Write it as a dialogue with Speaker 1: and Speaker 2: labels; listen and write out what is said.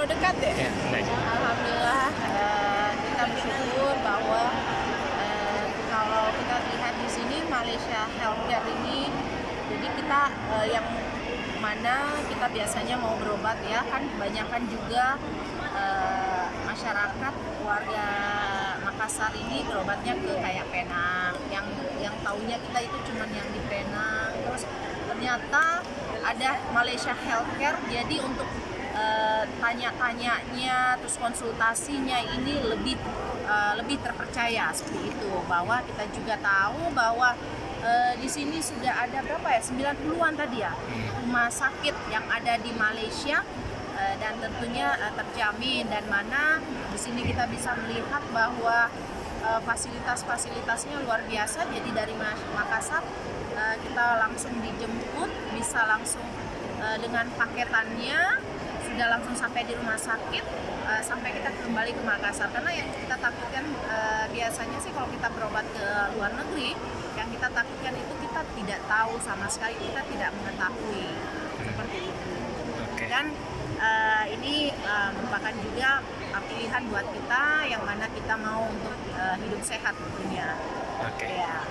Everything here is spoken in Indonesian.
Speaker 1: terlalu dekat ya?
Speaker 2: Ya, enggak sih.
Speaker 1: Alhamdulillah, kita bersyukur bahwa kalau kita lihat di sini Malaysia Healthcare ini, jadi kita yang mana kita biasanya mau berobat ya kan, kebanyakan juga masyarakat warga Makassar ini berobatnya ke kayak Penang, yang taunya kita itu cuman yang di Penang. Terus ternyata ada Malaysia Healthcare, jadi untuk tanya-tanyanya terus konsultasinya ini lebih terpercaya seperti itu, bahwa kita juga tahu bahwa di sini sudah ada berapa ya, 90-an tadi ya rumah sakit yang ada di Malaysia, dan tentunya terjamin, dan mana di sini kita bisa melihat bahwa fasilitas-fasilitasnya luar biasa. Jadi dari Makassar kita langsung dijemput, bisa langsung dengan paketannya sudah langsung sampai di rumah sakit, sampai kita kembali ke Makassar. Karena yang kita takutkan biasanya sih kalau kita berobat ke luar negeri, yang kita takutkan itu kita tidak tahu sama sekali, kita tidak mengetahui seperti itu. Dan ini merupakan juga pilihan buat kita yang mana kita mau untuk hidup sehat tentunya.
Speaker 2: Oke.
Speaker 1: Ya.